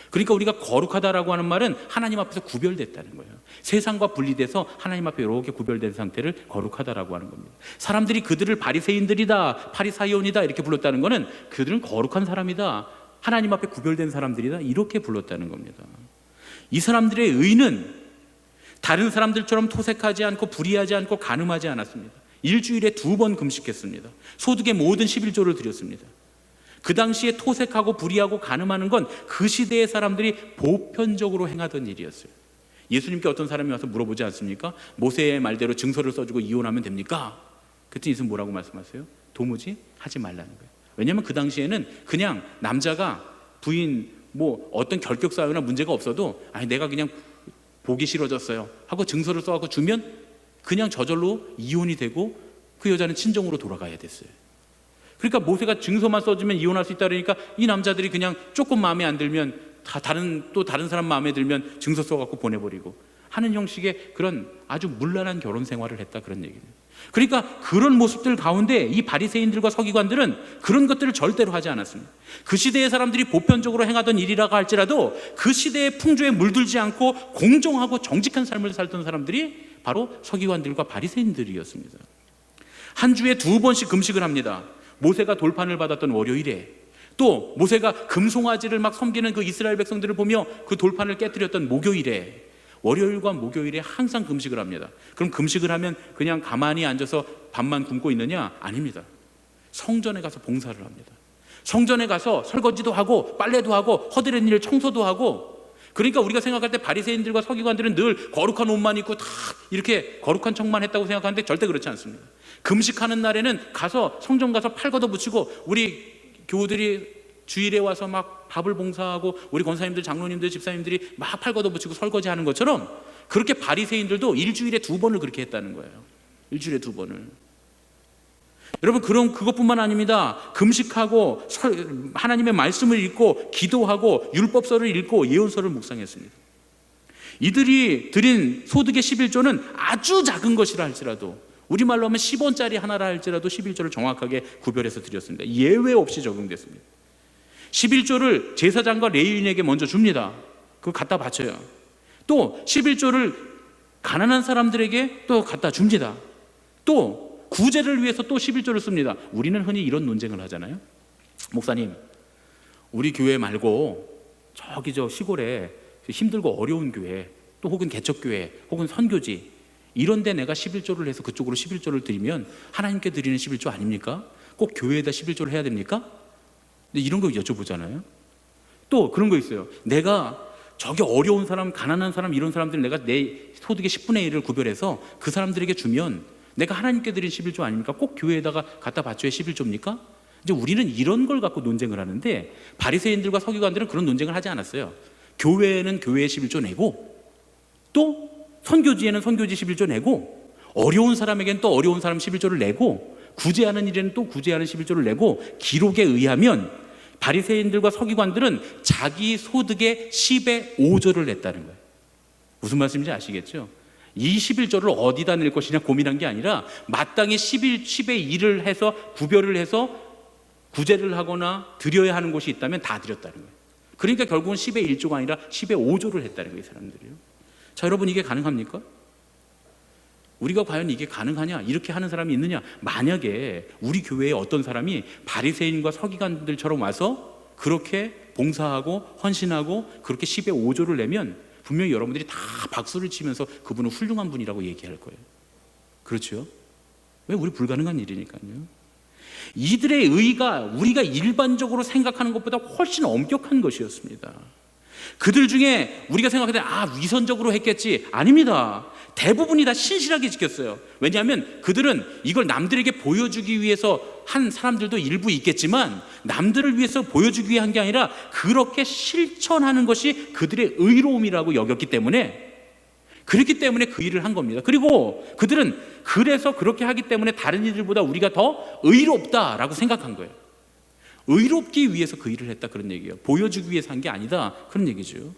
그러니까 우리가 거룩하다라고 하는 말은 하나님 앞에서 구별됐다는 거예요. 세상과 분리돼서 하나님 앞에 이렇게 구별된 상태를 거룩하다라고 하는 겁니다. 사람들이 그들을 바리새인들이다, 파리사이온이다 이렇게 불렀다는 것은 그들은 거룩한 사람이다, 하나님 앞에 구별된 사람들이다 이렇게 불렀다는 겁니다. 이 사람들의 의는 다른 사람들처럼 토색하지 않고 불의하지 않고 간음하지 않았습니다. 일주일에 2번 금식했습니다. 소득의 모든 11조를 드렸습니다. 그 당시에 토색하고 불의하고 간음하는 건 그 시대의 사람들이 보편적으로 행하던 일이었어요. 예수님께 어떤 사람이 와서 물어보지 않습니까? 모세의 말대로 증서를 써주고 이혼하면 됩니까? 그때 예수님 뭐라고 말씀하세요? 도무지 하지 말라는 거예요. 왜냐하면 그 당시에는 그냥 남자가 부인 뭐 어떤 결격 사유나 문제가 없어도 아니 내가 그냥 보기 싫어졌어요 하고 증서를 써갖고 주면 그냥 저절로 이혼이 되고 그 여자는 친정으로 돌아가야 됐어요. 그러니까 모세가 증서만 써주면 이혼할 수 있다 그러니까 이 남자들이 그냥 조금 마음에 안 들면 다른 사람 마음에 들면 증서 써갖고 보내버리고 하는 형식의 그런 아주 문란한 결혼 생활을 했다 그런 얘기예요. 그러니까 그런 모습들 가운데 이 바리새인들과 서기관들은 그런 것들을 절대로 하지 않았습니다. 그 시대의 사람들이 보편적으로 행하던 일이라고 할지라도 그 시대의 풍조에 물들지 않고 공정하고 정직한 삶을 살던 사람들이 바로 서기관들과 바리새인들이었습니다. 한 주에 2번씩 금식을 합니다. 모세가 돌판을 받았던 월요일에, 또 모세가 금송아지를 막 섬기는 그 이스라엘 백성들을 보며 그 돌판을 깨뜨렸던 목요일에, 월요일과 목요일에 항상 금식을 합니다. 그럼 금식을 하면 그냥 가만히 앉아서 밥만 굶고 있느냐? 아닙니다. 성전에 가서 봉사를 합니다. 성전에 가서 설거지도 하고 빨래도 하고 허드렛 일 청소도 하고. 그러니까 우리가 생각할 때 바리새인들과 서기관들은 늘 거룩한 옷만 입고 다 이렇게 거룩한 척만 했다고 생각하는데 절대 그렇지 않습니다. 금식하는 날에는 가서 성전 가서 팔 걷어붙이고, 우리 교우들이 주일에 와서 막 밥을 봉사하고 우리 권사님들, 장로님들, 집사님들이 막 팔 걷어붙이고 설거지하는 것처럼 그렇게 바리새인들도 일주일에 2번을 그렇게 했다는 거예요. 일주일에 2번을. 여러분, 그럼 그것뿐만 아닙니다. 금식하고 하나님의 말씀을 읽고 기도하고 율법서를 읽고 예언서를 묵상했습니다. 이들이 드린 소득의 11조는 아주 작은 것이라 할지라도, 우리말로 하면 10원짜리 하나라 할지라도 11조를 정확하게 구별해서 드렸습니다. 예외 없이 적용됐습니다. 11조를 제사장과 레위인에게 먼저 줍니다. 그거 갖다 바쳐요. 또 11조를 가난한 사람들에게 또 갖다 줍니다. 또 구제를 위해서 또 11조를 씁니다. 우리는 흔히 이런 논쟁을 하잖아요. 목사님, 우리 교회 말고 저기 저 시골에 힘들고 어려운 교회, 또 혹은 개척교회, 혹은 선교지, 이런 데 내가 11조를 해서 그쪽으로 11조를 드리면 하나님께 드리는 11조 아닙니까? 꼭 교회에다 11조를 해야 됩니까? 이런 거 여쭤보잖아요. 또 그런 거 있어요. 내가 저기 어려운 사람, 가난한 사람, 이런 사람들 내가 내 소득의 10분의 1을 구별해서 그 사람들에게 주면 내가 하나님께 드린 11조 아닙니까? 꼭 교회에다가 갖다 바쳐야 11조입니까? 이제 우리는 이런 걸 갖고 논쟁을 하는데, 바리새인들과 서기관들은 그런 논쟁을 하지 않았어요. 교회는 교회에 11조 내고, 또 선교지에는 선교지 11조 내고, 어려운 사람에게는 또 어려운 사람 11조를 내고, 구제하는 일에는 또 구제하는 11조를 내고, 기록에 의하면 바리새인들과 서기관들은 자기 소득의 10의 5조를 냈다는 거예요. 무슨 말씀인지 아시겠죠? 이 11조를 어디다 낼 것이냐 고민한 게 아니라 마땅히 10의 1을 해서 구별을 해서 구제를 하거나 드려야 하는 곳이 있다면 다 드렸다는 거예요. 그러니까 결국은 10의 1조가 아니라 10의 5조를 했다는 거예요, 이 사람들이요. 자, 여러분, 이게 가능합니까? 우리가 과연 이게 가능하냐? 이렇게 하는 사람이 있느냐? 만약에 우리 교회에 어떤 사람이 바리새인과 서기관들처럼 와서 그렇게 봉사하고 헌신하고 그렇게 10의 5조를 내면 분명히 여러분들이 다 박수를 치면서 그분은 훌륭한 분이라고 얘기할 거예요. 그렇죠? 왜? 우리 불가능한 일이니까요. 이들의 의가 우리가 일반적으로 생각하는 것보다 훨씬 엄격한 것이었습니다. 그들 중에 우리가 생각할 때 위선적으로 했겠지. 아닙니다. 대부분이 다 신실하게 지켰어요. 왜냐하면 그들은 이걸 남들에게 보여주기 위해서 한 사람들도 일부 있겠지만, 남들을 위해서 보여주기 위해 한 게 아니라 그렇게 실천하는 것이 그들의 의로움이라고 여겼기 때문에, 그렇기 때문에 그 일을 한 겁니다. 그리고 그들은 그래서 그렇게 하기 때문에 다른 이들보다 우리가 더 의롭다라고 생각한 거예요. 의롭기 위해서 그 일을 했다, 그런 얘기예요. 보여주기 위해서 한 게 아니다, 그런 얘기죠.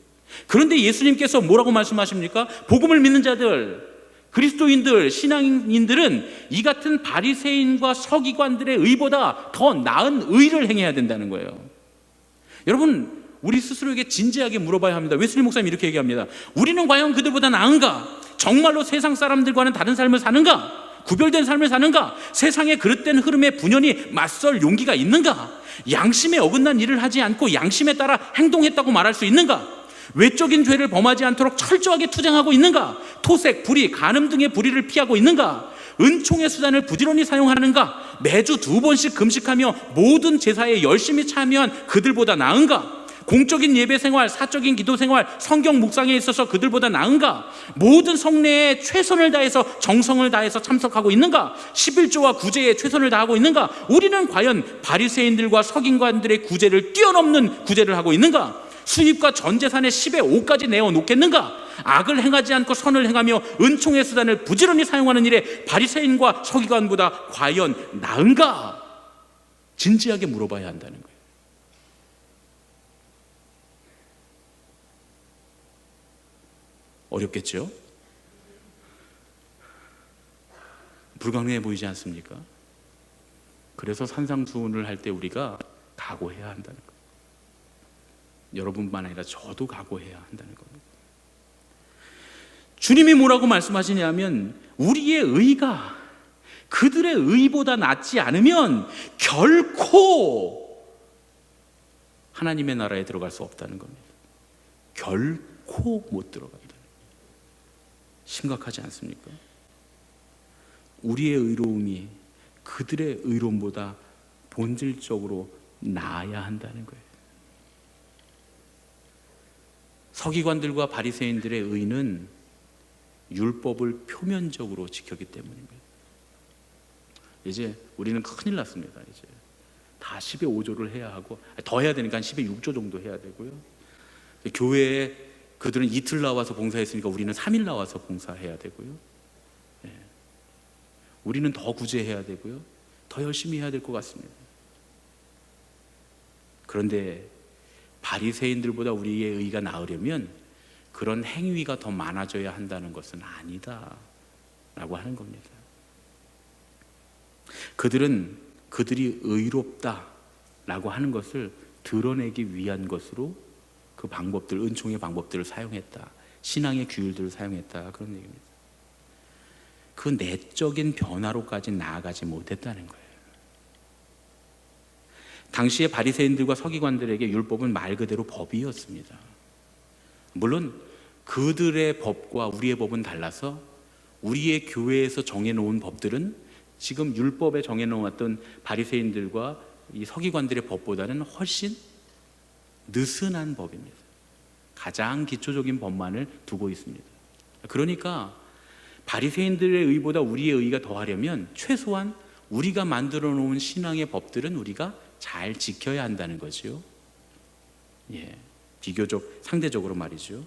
그런데 예수님께서 뭐라고 말씀하십니까? 복음을 믿는 자들, 그리스도인들, 신앙인들은 이 같은 바리새인과 서기관들의 의보다 더 나은 의를 행해야 된다는 거예요. 여러분, 우리 스스로에게 진지하게 물어봐야 합니다. 웨슬리 목사님 이렇게 얘기합니다. 우리는 과연 그들보다 나은가? 정말로 세상 사람들과는 다른 삶을 사는가? 구별된 삶을 사는가? 세상의 그릇된 흐름에 분연히 맞설 용기가 있는가? 양심에 어긋난 일을 하지 않고 양심에 따라 행동했다고 말할 수 있는가? 외적인 죄를 범하지 않도록 철저하게 투쟁하고 있는가? 토색, 불의, 간음 등의 불의를 피하고 있는가? 은총의 수단을 부지런히 사용하는가? 매주 2번씩 금식하며 모든 제사에 열심히 참여한 그들보다 나은가? 공적인 예배 생활, 사적인 기도 생활, 성경 묵상에 있어서 그들보다 나은가? 모든 성례에 최선을 다해서 정성을 다해서 참석하고 있는가? 11조와 구제에 최선을 다하고 있는가? 우리는 과연 바리새인들과 서기관들의 구제를 뛰어넘는 구제를 하고 있는가? 수입과 전 재산의 10의 5까지 내어놓겠는가? 악을 행하지 않고 선을 행하며 은총의 수단을 부지런히 사용하는 일에 바리새인과 서기관보다 과연 나은가? 진지하게 물어봐야 한다는 거예요. 어렵겠죠? 불가능해 보이지 않습니까? 그래서 산상수훈을 할 때 우리가 각오해야 한다는 거예요. 여러분만 아니라 저도 각오해야 한다는 겁니다. 주님이 뭐라고 말씀하시냐면 우리의 의가 그들의 의보다 낫지 않으면 결코 하나님의 나라에 들어갈 수 없다는 겁니다. 결코 못 들어간다. 심각하지 않습니까? 우리의 의로움이 그들의 의로움보다 본질적으로 나아야 한다는 거예요. 서기관들과 바리새인들의 의는 율법을 표면적으로 지켰기 때문입니다. 이제 우리는 큰일 났습니다. 이제 다 10의 5조를 해야 하고 더 해야 되니까 한 10의 6조 정도 해야 되고요. 교회에 그들은 이틀 나와서 봉사했으니까 우리는 3일 나와서 봉사해야 되고요. 예. 우리는 더 구제해야 되고요. 더 열심히 해야 될 것 같습니다. 그런데 바리새인들보다 우리의 의가 나으려면 그런 행위가 더 많아져야 한다는 것은 아니다 라고 하는 겁니다. 그들은 그들이 의롭다 라고 하는 것을 드러내기 위한 것으로 그 방법들, 은총의 방법들을 사용했다. 신앙의 규율들을 사용했다. 그런 얘기입니다. 그 내적인 변화로까지 나아가지 못했다는 거예요. 당시의 바리새인들과 서기관들에게 율법은 말 그대로 법이었습니다. 물론 그들의 법과 우리의 법은 달라서 우리의 교회에서 정해놓은 법들은 지금 율법에 정해놓았던 바리새인들과 이 서기관들의 법보다는 훨씬 느슨한 법입니다. 가장 기초적인 법만을 두고 있습니다. 그러니까 바리새인들의 의보다 우리의 의가 더하려면 최소한 우리가 만들어 놓은 신앙의 법들은 우리가 잘 지켜야 한다는 거죠. 예, 비교적 상대적으로 말이죠.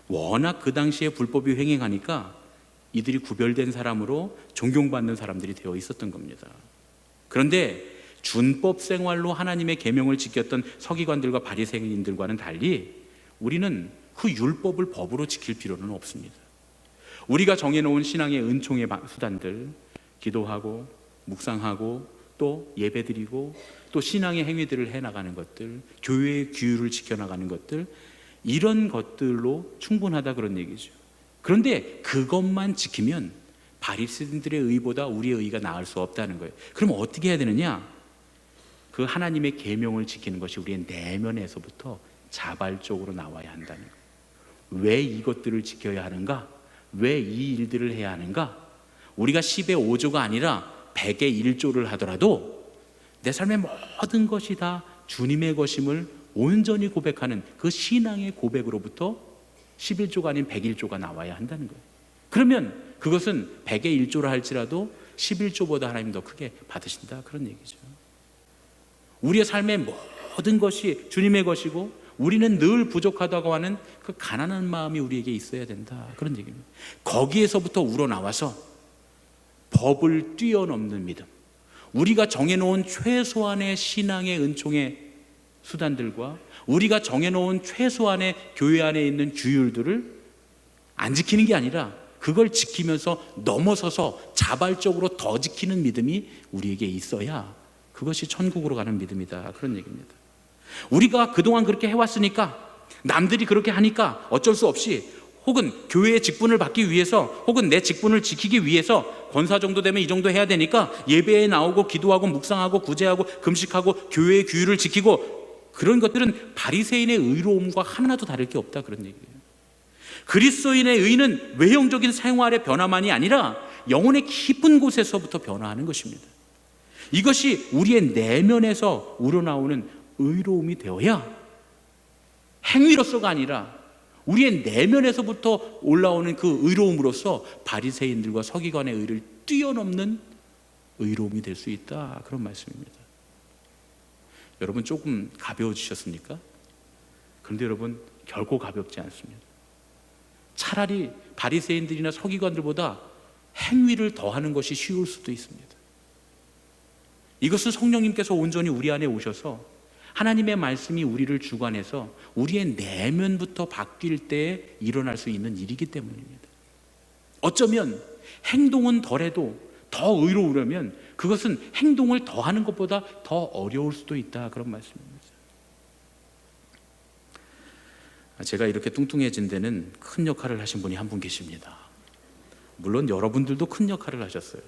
워낙 그 당시에 불법이 횡행하니까 이들이 구별된 사람으로 존경받는 사람들이 되어 있었던 겁니다. 그런데 준법 생활로 하나님의 계명을 지켰던 서기관들과 바리새인들과는 달리 우리는 그 율법을 법으로 지킬 필요는 없습니다. 우리가 정해놓은 신앙의 은총의 수단들, 기도하고 묵상하고 또 예배드리고 또 신앙의 행위들을 해나가는 것들, 교회의 규율을 지켜나가는 것들, 이런 것들로 충분하다 그런 얘기죠. 그런데 그것만 지키면 바리새인들의 의보다 우리의 의가 나을 수 없다는 거예요. 그럼 어떻게 해야 되느냐? 그 하나님의 계명을 지키는 것이 우리의 내면에서부터 자발적으로 나와야 한다는 거예요. 왜 이것들을 지켜야 하는가? 왜 이 일들을 해야 하는가? 우리가 10의 5조가 아니라 100의 1조를 하더라도 내 삶의 모든 것이 다 주님의 것임을 온전히 고백하는 그 신앙의 고백으로부터 11조가 아닌 101조가 나와야 한다는 거예요. 그러면 그것은 100의 1조를 할지라도 11조보다 하나님 더 크게 받으신다 그런 얘기죠. 우리의 삶의 모든 것이 주님의 것이고 우리는 늘 부족하다고 하는 그 가난한 마음이 우리에게 있어야 된다 그런 얘기입니다. 거기에서부터 우러나와서 법을 뛰어넘는 믿음, 우리가 정해놓은 최소한의 신앙의 은총의 수단들과 우리가 정해놓은 최소한의 교회 안에 있는 규율들을 안 지키는 게 아니라 그걸 지키면서 넘어서서 자발적으로 더 지키는 믿음이 우리에게 있어야 그것이 천국으로 가는 믿음이다 그런 얘기입니다. 우리가 그동안 그렇게 해왔으니까, 남들이 그렇게 하니까 어쩔 수 없이, 혹은 교회의 직분을 받기 위해서, 혹은 내 직분을 지키기 위해서 권사 정도 되면 이 정도 해야 되니까 예배에 나오고 기도하고 묵상하고 구제하고 금식하고 교회의 규율을 지키고, 그런 것들은 바리새인의 의로움과 하나도 다를 게 없다, 그런 얘기예요. 그리스도인의 의는 외형적인 생활의 변화만이 아니라 영혼의 깊은 곳에서부터 변화하는 것입니다. 이것이 우리의 내면에서 우러나오는 의로움이 되어야, 행위로서가 아니라 우리의 내면에서부터 올라오는 그 의로움으로써 바리새인들과 서기관의 의를 뛰어넘는 의로움이 될 수 있다, 그런 말씀입니다. 여러분, 조금 가벼워지셨습니까? 그런데 여러분, 결코 가볍지 않습니다. 차라리 바리새인들이나 서기관들보다 행위를 더하는 것이 쉬울 수도 있습니다. 이것은 성령님께서 온전히 우리 안에 오셔서 하나님의 말씀이 우리를 주관해서 우리의 내면부터 바뀔 때에 일어날 수 있는 일이기 때문입니다. 어쩌면 행동은 덜해도 더 의로우려면 그것은 행동을 더하는 것보다 더 어려울 수도 있다, 그런 말씀입니다. 제가 이렇게 뚱뚱해진 데는 큰 역할을 하신 분이 한 분 계십니다. 물론 여러분들도 큰 역할을 하셨어요.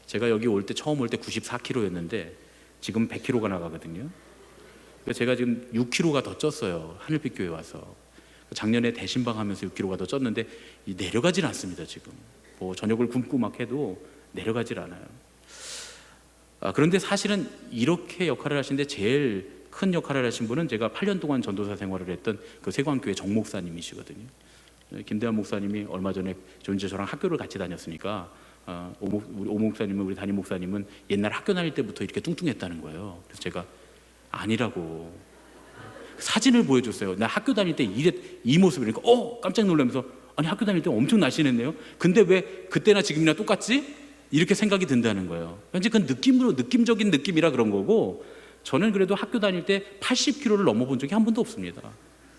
제가 여기 올 때, 처음 올 때 94kg였는데 지금 100kg가 나가거든요. 제가 지금 6kg가 더 쪘어요. 하늘빛 교회 와서. 작년에 대신방 하면서 6kg가 더 쪘는데 내려가질 않습니다. 지금 뭐 저녁을 굶고 막 해도 내려가질 않아요. 그런데 사실은 이렇게 역할을 하시는데 제일 큰 역할을 하신 분은 제가 8년 동안 전도사 생활을 했던 그 세광교회 정 목사님이시거든요. 김대한 목사님이 얼마 전에 이제 저랑 학교를 같이 다녔으니까 오 목사님은, 우리 담임 목사님은 옛날 학교 다닐 때부터 이렇게 뚱뚱했다는 거예요. 그래서 제가 아니라고, 사진을 보여줬어요. 나 학교 다닐 때 이 모습이니까 깜짝 놀라면서, 아니 학교 다닐 때 엄청 날씬했네요. 근데 왜 그때나 지금이나 똑같지? 이렇게 생각이 든다는 거예요. 왠지 그 느낌적인 느낌이라 그런 거고, 저는 그래도 학교 다닐 때 80kg를 넘어본 적이 한 번도 없습니다.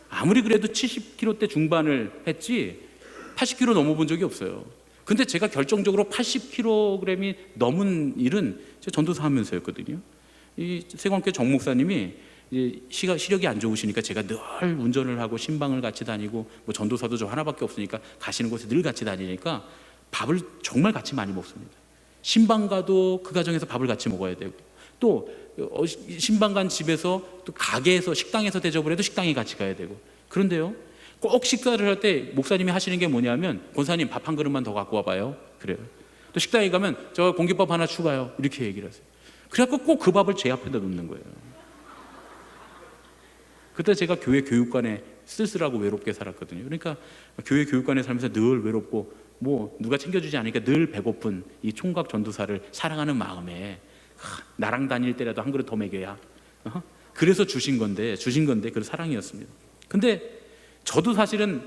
아무리 그래도 70kg대 중반을 했지 80kg 넘어본 적이 없어요. 근데 제가 결정적으로 80kg이 넘은 일은 제가 전도사 하면서였거든요. 이 세광교회 정 목사님이 시력이 안 좋으시니까 제가 늘 운전을 하고 신방을 같이 다니고, 뭐 전도사도 저 하나밖에 없으니까 가시는 곳에 늘 같이 다니니까 밥을 정말 같이 많이 먹습니다. 신방 가도 그 가정에서 밥을 같이 먹어야 되고, 또 신방 간 집에서 또 가게에서, 식당에서 대접을 해도 식당에 같이 가야 되고. 그런데요, 꼭 식사를 할 때 목사님이 하시는 게 뭐냐면, 권사님 밥 한 그릇만 더 갖고 와봐요. 그래요. 또 식당에 가면 저 공깃밥 하나 추가요. 이렇게 얘기를 하세요. 그래갖고 꼭 그 밥을 제 앞에다 놓는 거예요. 그때 제가 교회 교육관에 쓸쓸하고 외롭게 살았거든요. 그러니까 교회 교육관에 살면서 늘 외롭고, 뭐 누가 챙겨주지 않으니까 늘 배고픈 이 총각 전도사를 사랑하는 마음에 나랑 다닐 때라도 한 그릇 더 먹여야, 그래서 주신 건데 그 사랑이었습니다. 근데 저도 사실은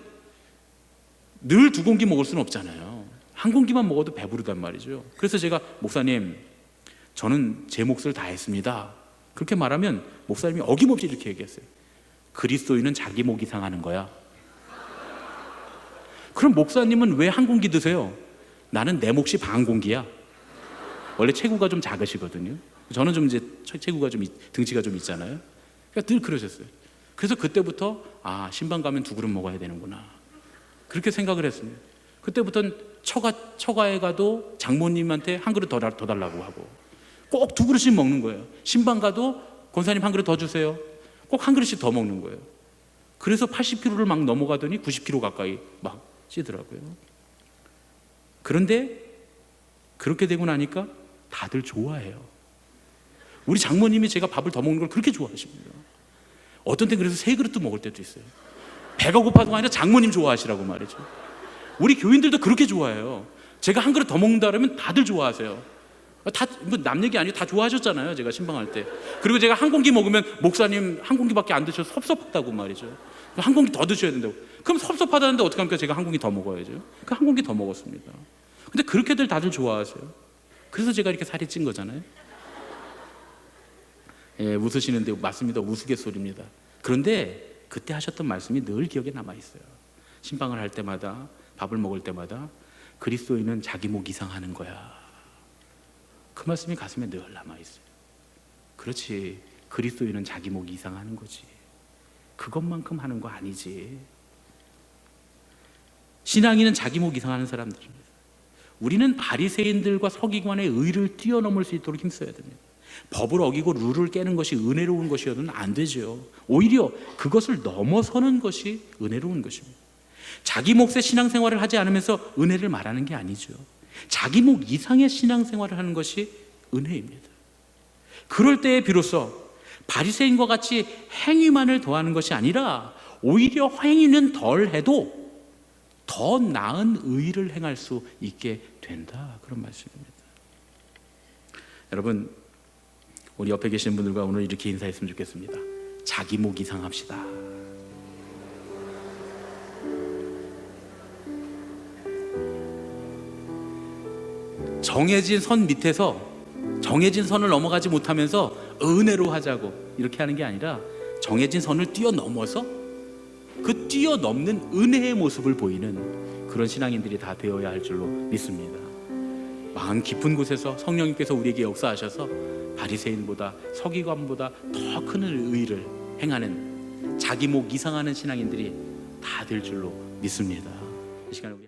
늘 2공기 먹을 수는 없잖아요. 1공기만 먹어도 배부르단 말이죠. 그래서 제가, 목사님 저는 제 몫을 다 했습니다, 그렇게 말하면 목사님이 어김없이 이렇게 얘기했어요. 그리스도인은 자기 목이 상하는 거야. 그럼 목사님은 왜 1공기 드세요? 나는 내 몫이 반 공기야. 원래 체구가 좀 작으시거든요. 저는 좀 이제 체구가 좀, 등치가 좀 있잖아요. 그러니까 늘 그러셨어요. 그래서 그때부터 신방 가면 2그릇 먹어야 되는구나, 그렇게 생각을 했습니다. 그때부터는 처가에 가도 장모님한테 1그릇 더 달라고 하고, 꼭 2그릇씩 먹는 거예요. 신방 가도 권사님 1그릇 더 주세요. 꼭 1그릇씩 더 먹는 거예요. 그래서 80kg를 막 넘어가더니 90kg 가까이 막 찌더라고요. 그런데 그렇게 되고 나니까 다들 좋아해요. 우리 장모님이 제가 밥을 더 먹는 걸 그렇게 좋아하십니다. 어떤 때 그래서 3그릇도 먹을 때도 있어요. 배가 고파서가 아니라 장모님 좋아하시라고 말이죠. 우리 교인들도 그렇게 좋아해요. 제가 1그릇 더 먹는다 그러면 다들 좋아하세요. 다, 뭐 남 얘기 아니고 다 좋아하셨잖아요, 제가 신방할 때. 그리고 제가 1공기 먹으면 목사님 1공기밖에 안 드셔서 섭섭하다고 말이죠. 1공기 더 드셔야 된다고. 그럼 섭섭하다는데 어떻게 합니까? 제가 1공기 더 먹어야죠. 그 1공기 더 먹었습니다. 근데 그렇게들 다들 좋아하세요. 그래서 제가 이렇게 살이 찐 거잖아요. 예, 웃으시는데 맞습니다. 우스갯소리입니다. 그런데 그때 하셨던 말씀이 늘 기억에 남아있어요. 신방을 할 때마다, 밥을 먹을 때마다 그리스도인은 자기 목 이상하는 거야, 그 말씀이 가슴에 늘 남아있어요. 그렇지, 그리스도인은 자기 목 이상하는 거지. 그것만큼 하는 거 아니지. 신앙인은 자기 목 이상하는 사람들입니다. 우리는 바리새인들과 서기관의 의를 뛰어넘을 수 있도록 힘써야 됩니다. 법을 어기고 룰을 깨는 것이 은혜로운 것이어서는 안 되죠. 오히려 그것을 넘어서는 것이 은혜로운 것입니다. 자기 몫의 신앙생활을 하지 않으면서 은혜를 말하는 게 아니죠. 자기 목 이상의 신앙생활을 하는 것이 은혜입니다. 그럴 때에 비로소 바리새인과 같이 행위만을 더하는 것이 아니라 오히려 행위는 덜해도 더 나은 의를 행할 수 있게 된다, 그런 말씀입니다. 여러분, 우리 옆에 계신 분들과 오늘 이렇게 인사했으면 좋겠습니다. 자기 목 이상합시다. 정해진 선 밑에서 정해진 선을 넘어가지 못하면서 은혜로 하자고 이렇게 하는 게 아니라 정해진 선을 뛰어넘어서 그 뛰어넘는 은혜의 모습을 보이는 그런 신앙인들이 다 되어야 할 줄로 믿습니다. 마음 깊은 곳에서 성령님께서 우리에게 역사하셔서 바리새인보다 서기관보다 더 큰 의를 행하는 자기 목 이상하는 신앙인들이 다 될 줄로 믿습니다. 이 시간에 우리